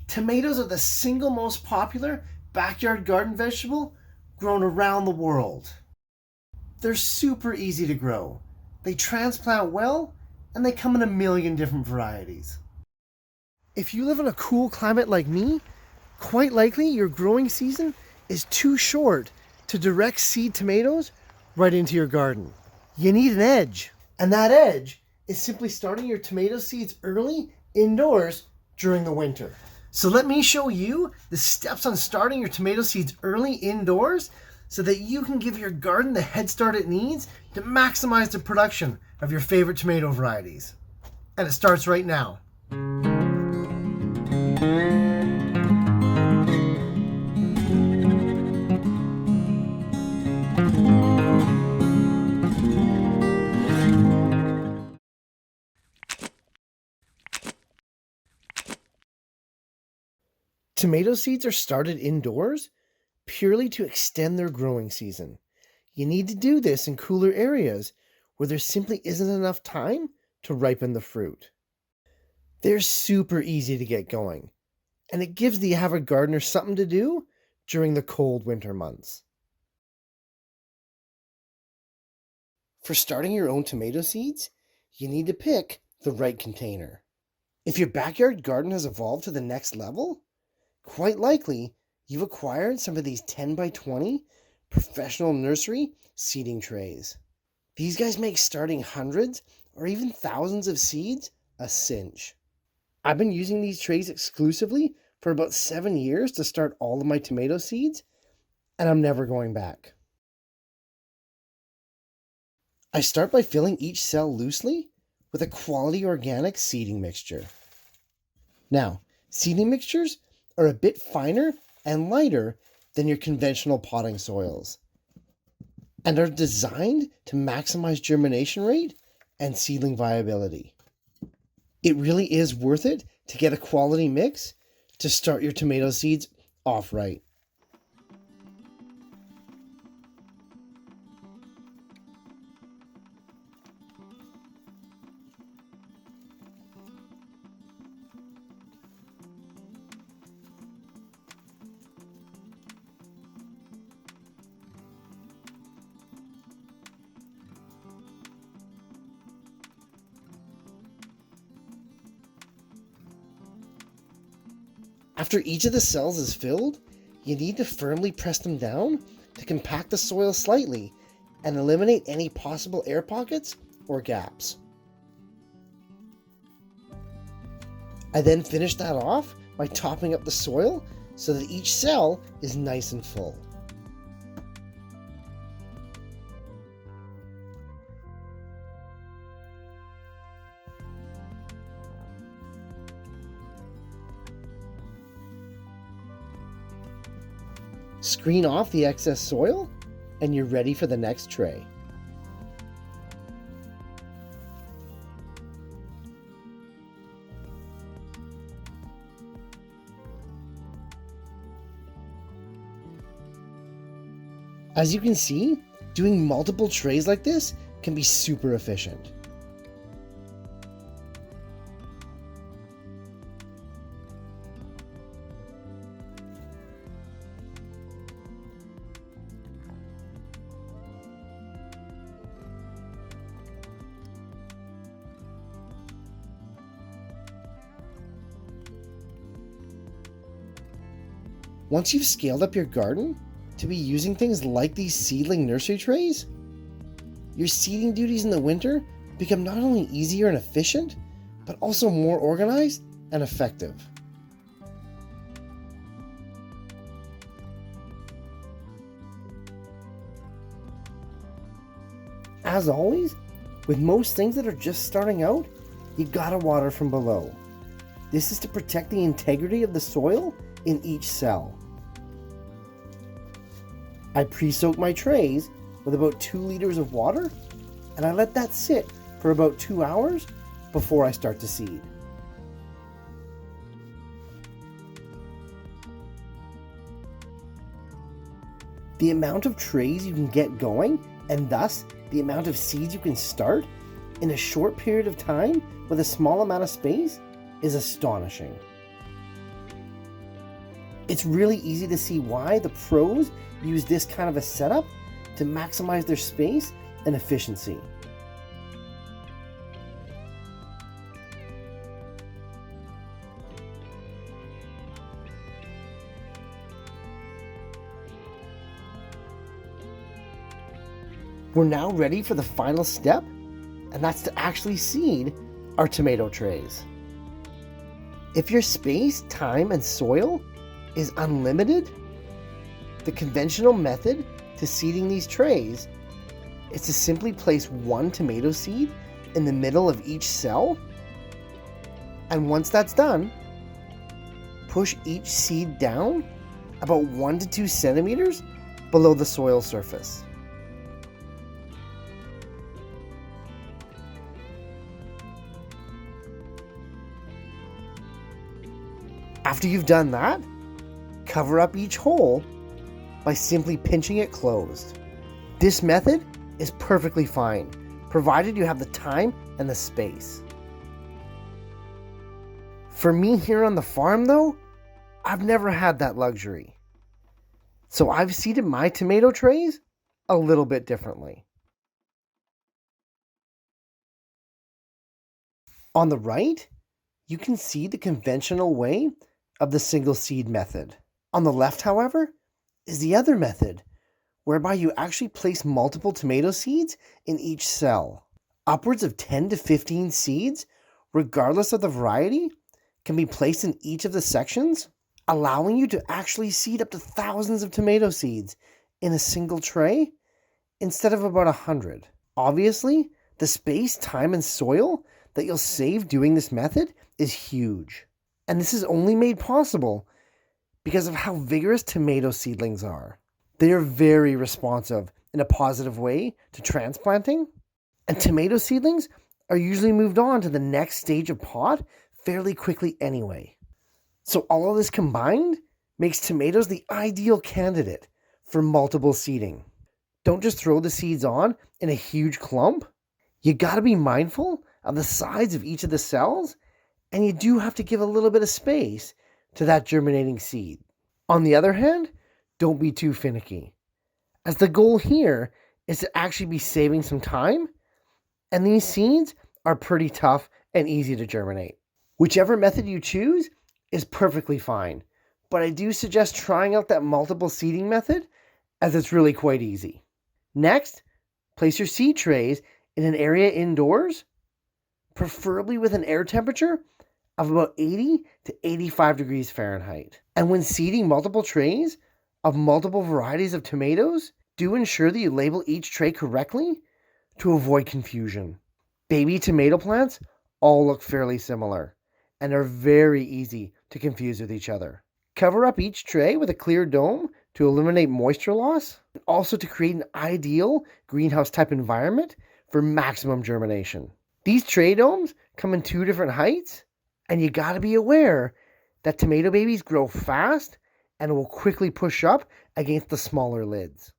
Tomatoes are the single most popular backyard garden vegetable grown around the world. They're super easy to grow. They transplant well, and they come in a million different varieties. If you live in a cool climate like me, quite likely your growing season is too short to direct seed tomatoes right into your garden. You need an edge, and that edge is simply starting your tomato seeds early indoors during the winter. So let me show you the steps on starting your tomato seeds early indoors so that you can give your garden the head start it needs to maximize the production of your favorite tomato varieties. And it starts right now. Tomato seeds are started indoors purely to extend their growing season. You need to do this in cooler areas where there simply isn't enough time to ripen the fruit. They're super easy to get going, and it gives the avid gardener something to do during the cold winter months. For starting your own tomato seeds, you need to pick the right container. If your backyard garden has evolved to the next level, quite likely you've acquired some of these 10 by 20 professional nursery seeding trays. These guys make starting hundreds or even thousands of seeds a cinch. I've been using these trays exclusively for about 7 years to start all of my tomato seeds, and I'm never going back. I start by filling each cell loosely with a quality organic seeding mixture. Now, seeding mixtures are a bit finer and lighter than your conventional potting soils and are designed to maximize germination rate and seedling viability. It really is worth it to get a quality mix to start your tomato seeds off right. After each of the cells is filled, you need to firmly press them down to compact the soil slightly and eliminate any possible air pockets or gaps. I then finish that off by topping up the soil so that each cell is nice and full. Screen off the excess soil, and you're ready for the next tray. As you can see, doing multiple trays like this can be super efficient. Once you've scaled up your garden to be using things like these seedling nursery trays, your seeding duties in the winter become not only easier and efficient, but also more organized and effective. As always, with most things that are just starting out, you gotta water from below. This is to protect the integrity of the soil in each cell. I pre-soak my trays with about 2 liters of water, and I let that sit for about 2 hours before I start to seed. The amount of trays you can get going, and thus the amount of seeds you can start in a short period of time with a small amount of space, is astonishing. It's really easy to see why the pros use this kind of a setup to maximize their space and efficiency. We're now ready for the final step, and that's to actually seed our tomato trays. If your space, time, and soil is unlimited, the conventional method to seeding these trays is to simply place one tomato seed in the middle of each cell, and once that's done, push each seed down about 1 to 2 centimeters below the soil surface. After you've done that, cover up each hole by simply pinching it closed. This method is perfectly fine, provided you have the time and the space. For me here on the farm though, I've never had that luxury. So I've seeded my tomato trays a little bit differently. On the right, you can see the conventional way of the single seed method. On the left, however, is the other method, whereby you actually place multiple tomato seeds in each cell. Upwards of 10 to 15 seeds, regardless of the variety, can be placed in each of the sections, allowing you to actually seed up to thousands of tomato seeds in a single tray instead of about 100. Obviously, the space, time, and soil that you'll save doing this method is huge. And this is only made possible because of how vigorous tomato seedlings are. They are very responsive in a positive way to transplanting, and tomato seedlings are usually moved on to the next stage of pot fairly quickly anyway. So all of this combined makes tomatoes the ideal candidate for multiple seeding. Don't just throw the seeds on in a huge clump. You gotta be mindful of the size of each of the cells, and you do have to give a little bit of space to that germinating seed. On the other hand, don't be too finicky, as the goal here is to actually be saving some time, and these seeds are pretty tough and easy to germinate. Whichever method you choose is perfectly fine, but I do suggest trying out that multiple seeding method, as it's really quite easy. Next, place your seed trays in an area indoors, preferably with an air temperature of about 80 to 85 degrees Fahrenheit. And when seeding multiple trays of multiple varieties of tomatoes, do ensure that you label each tray correctly to avoid confusion. Baby tomato plants all look fairly similar and are very easy to confuse with each other. Cover up each tray with a clear dome to eliminate moisture loss, and also to create an ideal greenhouse type environment for maximum germination. These tray domes come in 2 different heights, and you gotta be aware that tomato babies grow fast and will quickly push up against the smaller lids.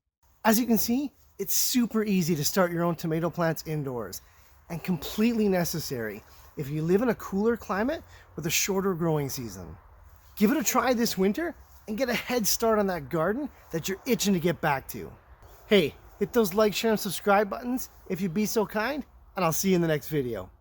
As you can see, it's super easy to start your own tomato plants indoors, and completely necessary if you live in a cooler climate with a shorter growing season. Give it a try this winter and get a head start on that garden that you're itching to get back to. Hey, hit those like, share, and subscribe buttons if you'd be so kind, and I'll see you in the next video.